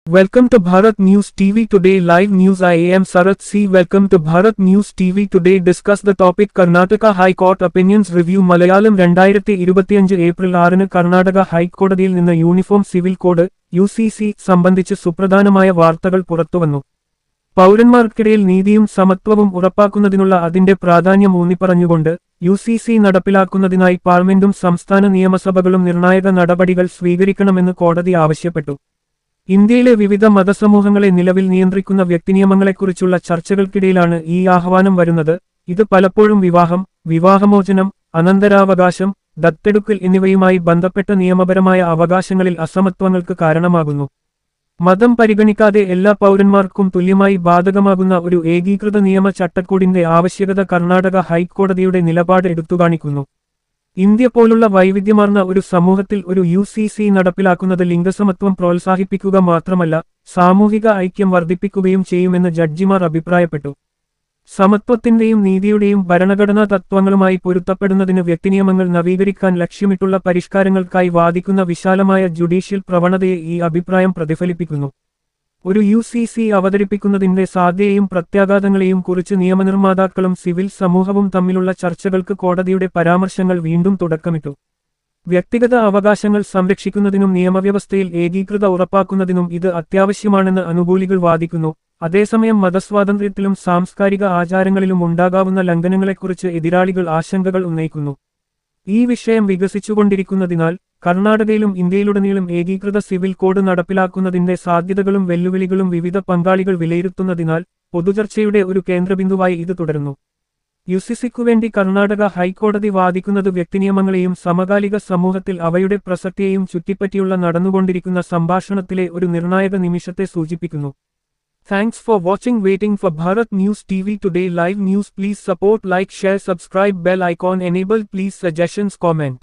Welcome to Bharat News TV Today Live News. I am Sarath C. Welcome to Bharat News TV Today. Discuss the topic Karnataka High Court Opinions Review. Malayalam 2025 April 6 Karnataka ഹൈക്കോടതിയിൽ നിന്ന് uniform civil code UCC സംബന്ധിച്ച് സുപ്രധാനമായ വാർത്തകൾ പുറത്തുവന്നു. പൗരന്മാർക്കിടയിൽ നീതിയും സമത്വവും ഉറപ്പാക്കുന്നതിനുള്ള അതിന്റെ പ്രാധാന്യം ഊന്നിപ്പറഞ്ഞുകൊണ്ട് UCC നടപ്പിലാക്കുന്നതിനായി പാർലമെന്റും സംസ്ഥാന നിയമസഭകളും നിർണായക നടപടികൾ സ്വീകരിക്കണമെന്ന് കോടതി ആവശ്യപ്പെട്ടു. ഇന്ത്യയിലെ വിവിധ മതസമൂഹങ്ങളെ നിലവിൽ നിയന്ത്രിക്കുന്ന വ്യക്തിനിയമങ്ങളെക്കുറിച്ചുള്ള ചർച്ചകൾക്കിടയിലാണ് ഈ ആഹ്വാനം വരുന്നത്. ഇത് പലപ്പോഴും വിവാഹം, വിവാഹമോചനം, അനന്തരാവകാശം, ദത്തെടുക്കൽ എന്നിവയുമായി ബന്ധപ്പെട്ട നിയമപരമായ അവകാശങ്ങളിൽ അസമത്വങ്ങൾക്ക് കാരണമാകുന്നു. മതം പരിഗണിക്കാതെ എല്ലാ പൗരന്മാർക്കും തുല്യമായി ബാധകമാകുന്ന ഒരു ഏകീകൃത നിയമ ചട്ടക്കൂടിന്റെ ആവശ്യകത കർണാടക ഹൈക്കോടതിയുടെ നിലപാട് എടുത്തുകാണിക്കുന്നു. ഇന്ത്യ പോലുള്ള വൈവിധ്യമാർന്ന ഒരു സമൂഹത്തിൽ ഒരു UCC നടപ്പിലാക്കുന്നത് ലിംഗസമത്വം പ്രോത്സാഹിപ്പിക്കുക മാത്രമല്ല, സാമൂഹിക ഐക്യം വർദ്ധിപ്പിക്കുകയും ചെയ്യുമെന്ന് ജഡ്ജിമാർ അഭിപ്രായപ്പെട്ടു. സമത്വത്തിന്റെയും നീതിയുടെയും ഭരണഘടനാ തത്വങ്ങളുമായി പൊരുത്തപ്പെടുന്നതിന് വ്യക്തിനിയമങ്ങൾ നവീകരിക്കാൻ ലക്ഷ്യമിട്ടുള്ള പരിഷ്കാരങ്ങൾക്കായി വാദിക്കുന്ന വിശാലമായ ജുഡീഷ്യൽ പ്രവണതയെ ഈ അഭിപ്രായം പ്രതിഫലിപ്പിക്കുന്നു. ഒരു UCC അവതരിപ്പിക്കുന്നതിന്റെ സാധ്യതയും പ്രത്യാഘാതങ്ങളെയും കുറിച്ച് നിയമനിർമ്മാതാക്കളും സിവിൽ സമൂഹവും തമ്മിലുള്ള ചർച്ചകൾക്ക് കോടതിയുടെ പരാമർശങ്ങൾ വീണ്ടും തുടക്കമിട്ടു. വ്യക്തിഗത അവകാശങ്ങൾ സംരക്ഷിക്കുന്നതിനും നിയമവ്യവസ്ഥയിൽ ഏകീകൃത ഉറപ്പാക്കുന്നതിനും ഇത് അത്യാവശ്യമാണെന്ന് അനുകൂലികൾ വാദിക്കുന്നു. അതേസമയം മതസ്വാതന്ത്ര്യത്തിലും സാംസ്കാരിക ആചാരങ്ങളിലും ഉണ്ടാകാവുന്ന ലംഘനങ്ങളെക്കുറിച്ച് എതിരാളികൾ ആശങ്കകൾ ഉന്നയിക്കുന്നു. ഈ വിഷയം വികസിച്ചുകൊണ്ടിരിക്കുന്നതിനാൽ കർണാടകയിലും ഇന്ത്യയിലുടനീളം ഏകീകൃത സിവിൽ കോഡ് നടപ്പിലാക്കുന്നതിന്റെ സാധ്യതകളും വെല്ലുവിളികളും വിവിധ പങ്കാളികൾ വിലയിരുത്തുന്നതിനാൽ പൊതുചർച്ചയുടെ ഒരു കേന്ദ്രബിന്ദുവായി ഇത് തുടരുന്നു. UCCക്കുവേണ്ടി കർണാടക ഹൈക്കോടതി വാദിക്കുന്നത് വ്യക്തിനിയമങ്ങളെയും സമകാലിക സമൂഹത്തിൽ അവയുടെ പ്രസക്തിയെയും ചുറ്റിപ്പറ്റിയുള്ള നടന്നുകൊണ്ടിരിക്കുന്ന സംഭാഷണത്തിലെ ഒരു നിർണായക നിമിഷത്തെ സൂചിപ്പിക്കുന്നു. Thanks for watching. Waiting for Bharat News TV Today Live News. Please support, like, share, subscribe, bell icon enable. Please suggestions comment.